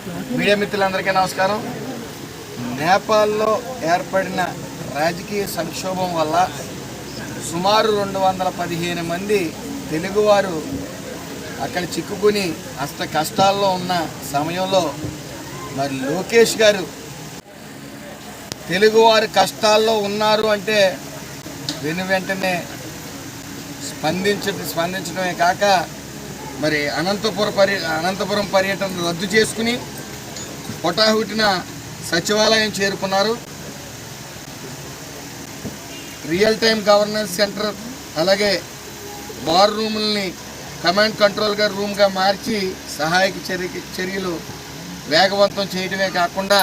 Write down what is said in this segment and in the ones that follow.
Media మిత్రులందరికీ నమస్కారం. నేపాల్లో ఏర్పడిన రాజకీయ సంక్షోభం వల్ల సుమారు 215 మంది తెలుగువారు అక్కడ చిక్కుకుని అష్ట కష్టాల్లో ఉన్న సమయంలో మరి లోకేష్ గారు తెలుగువారు కష్టాల్లో ఉన్నారు అంటే వెంటనే స్పందించడమే కాక మరి అనంతపురం పర్యటన రద్దు చేసుకుని హుటాహుటిన సచివాలయం చేరుకున్నారు. రియల్ టైం గవర్నెన్స్ సెంటర్ అలాగే బార్ రూముల్ని కమాండ్ కంట్రోల్గా రూమ్గా మార్చి సహాయక చర్యలు వేగవంతం చేయడమే కాకుండా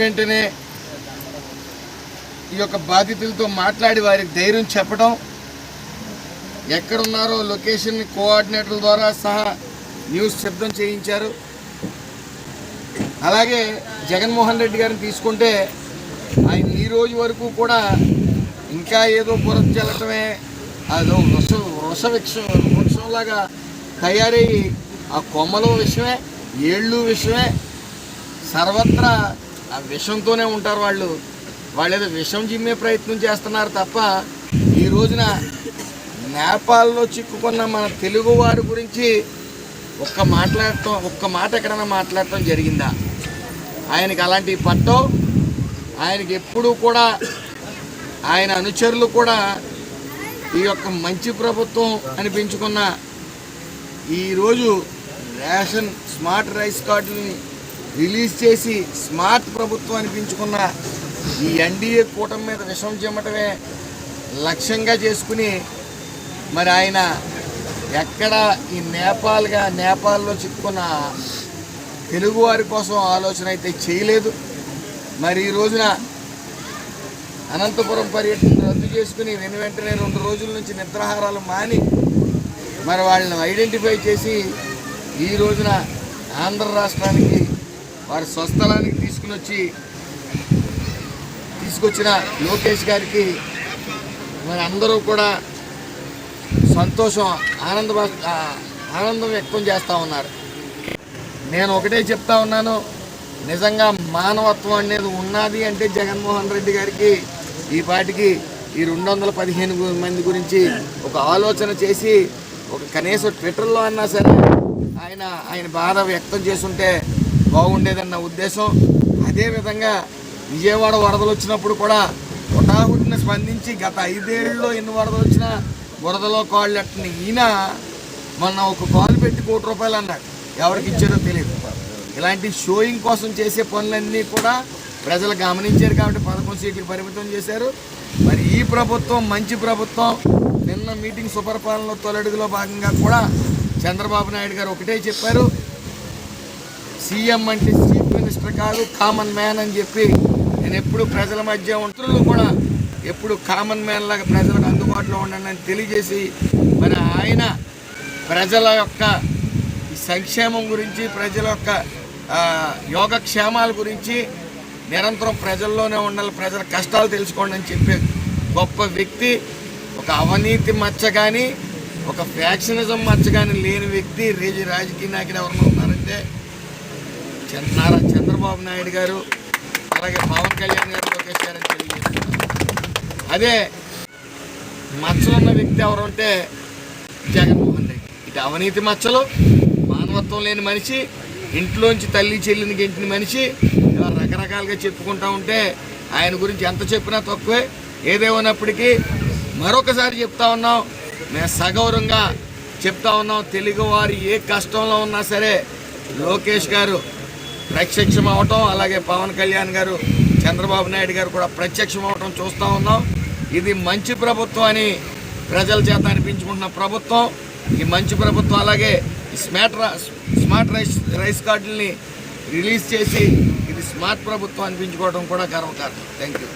వెంటనే ఈ యొక్క బాధితులతో మాట్లాడి వారికి ధైర్యం చెప్పడం, ఎక్కడున్నారో లొకేషన్ కోఆర్డినేటర్ల ద్వారా సహా న్యూస్ సిద్ధం చేయించారు. అలాగే జగన్మోహన్ రెడ్డి గారిని తీసుకుంటే ఆయన ఈ రోజు వరకు కూడా ఇంకా ఏదో బురద చల్లటమే, అదో వృక్షంలాగా తయారయ్యి ఆ కొమ్మలు విషయమే, ఏళ్ళు విషయమే, సర్వత్రా ఆ విషంతోనే ఉంటారు. వాళ్ళు ఏదో విషం జిమ్మే ప్రయత్నం చేస్తున్నారు తప్ప ఈ రోజున నేపాల్లో చిక్కుకున్న మన తెలుగు వారి గురించి ఒక్క మాట ఎక్కడైనా మాట్లాడటం జరిగిందా? ఆయనకి అలాంటి పట్టం. ఆయనకి ఎప్పుడూ కూడా ఆయన అనుచరులు కూడా ఈ యొక్క మంచి ప్రభుత్వం అనిపించుకున్న ఈరోజు రేషన్ స్మార్ట్ రైస్ కార్డుని రిలీజ్ చేసి స్మార్ట్ ప్రభుత్వం అనిపించుకున్న ఈ ఎన్డీఏ కూటమి మీద విషం చెమ్మటమే లక్ష్యంగా చేసుకుని మరి ఆయన ఎక్కడ ఈ నేపాల్లో చిక్కుకున్న తెలుగువారి కోసం ఆలోచన అయితే చేయలేదు. మరి ఈ రోజున అనంతపురం పర్యటన రద్దు చేసుకుని వెంటనే 2 రోజుల నుంచి నిద్రాహారాలు మాని మరి వాళ్ళని ఐడెంటిఫై చేసి ఈ రోజున ఆంధ్ర రాష్ట్రానికి వారి స్వస్థలానికి తీసుకొచ్చిన లోకేష్ గారికి మరి అందరూ కూడా సంతోషం, ఆనందం వ్యక్తం చేస్తూ ఉన్నారు. నేను ఒకటే చెప్తా ఉన్నాను, నిజంగా మానవత్వం అనేది ఉన్నది అంటే జగన్మోహన్ రెడ్డి గారికి ఈ పాటికి ఈ 215 మంది గురించి ఒక ఆలోచన చేసి ఒక కనీసం ట్విట్టర్లో అన్నా సరే ఆయన బాధ వ్యక్తం చేస్తుంటే బాగుండేదన్న ఉద్దేశం. అదేవిధంగా విజయవాడ వరదలు వచ్చినప్పుడు కూడా హుటాహుటిన స్పందించి గత 5 ఏళ్ళలో ఎన్ని వరదలు వచ్చినా వరదలో కాళ్ళు ఎట్టని ఈయన మొన్న ఒక కాలు పెట్టి ₹1 కోటి అన్నాడు. ఎవరికి ఇచ్చారో తెలియదు. ఇలాంటి షోయింగ్ కోసం చేసే పనులన్నీ కూడా ప్రజలు గమనించారు కాబట్టి 11 సీట్లకు పరిమితం చేశారు. మరి ఈ ప్రభుత్వం మంచి ప్రభుత్వం. నిన్న మీటింగ్ సుపరిపాలనలో తొలడుగులో భాగంగా కూడా చంద్రబాబు నాయుడు గారు ఒకటే చెప్పారు, సీఎం అంటే చీఫ్ మినిస్టర్ కాదు, కామన్ మ్యాన్ అని చెప్పి నేను ఎప్పుడు ప్రజల మధ్య ఉంటులు కూడా ఎప్పుడు కామన్ మ్యాన్ లాగా ప్రజలకు అందుబాటులో ఉండండి అని తెలియజేసి మరి ఆయన ప్రజల యొక్క సంక్షేమం గురించి, ప్రజల యొక్క యోగక్షేమాల గురించి నిరంతరం ప్రజల్లోనే ఉండాలి, ప్రజల కష్టాలు తెలుసుకోండి అని చెప్పే గొప్ప వ్యక్తి. ఒక అవినీతి మచ్చ కానీ ఒక ఫ్యాక్షనిజం మచ్చ కానీ లేని వ్యక్తి రాజకీయ నాయకుడు ఎవరైనా ఉన్నారంటే నారా చంద్రబాబు నాయుడు గారు, అలాగే పవన్ కళ్యాణ్ గారు, లోకేష్ గారు అని తెలియజేస్తున్నారు. అదే మచ్చలున్న వ్యక్తి ఎవరు అంటే జగన్మోహన్ రెడ్డి. ఇటు అవినీతి మచ్చలు, మానవత్వం లేని మనిషి, ఇంట్లోంచి తల్లి చెల్లిని గెంటిన మనిషి, ఇలా రకరకాలుగా చెప్పుకుంటూ ఉంటే ఆయన గురించి ఎంత చెప్పినా తక్కువే. ఏదేమన్నప్పటికీ మరొకసారి చెప్తా ఉన్నాం, మేము సగౌరవంగా చెప్తా ఉన్నాం, తెలుగువారు ఏ కష్టంలో ఉన్నా సరే లోకేష్ గారు ప్రత్యక్షం అవటం, అలాగే పవన్ కళ్యాణ్ గారు, చంద్రబాబు నాయుడు గారు కూడా ప్రత్యక్షం అవటం చూస్తూ ఉన్నాం. ఇది మంచి ప్రభుత్వం అని ప్రజల చేత అనిపించుకుంటున్న ప్రభుత్వం. ఈ మంచి ప్రభుత్వం అలాగే స్మార్ట్ రైస్ కార్డుల్ని రిలీజ్ చేసి ఇది స్మార్ట్ ప్రభుత్వం అనిపించుకోవడం కూడా గర్వకారణం. Thank you.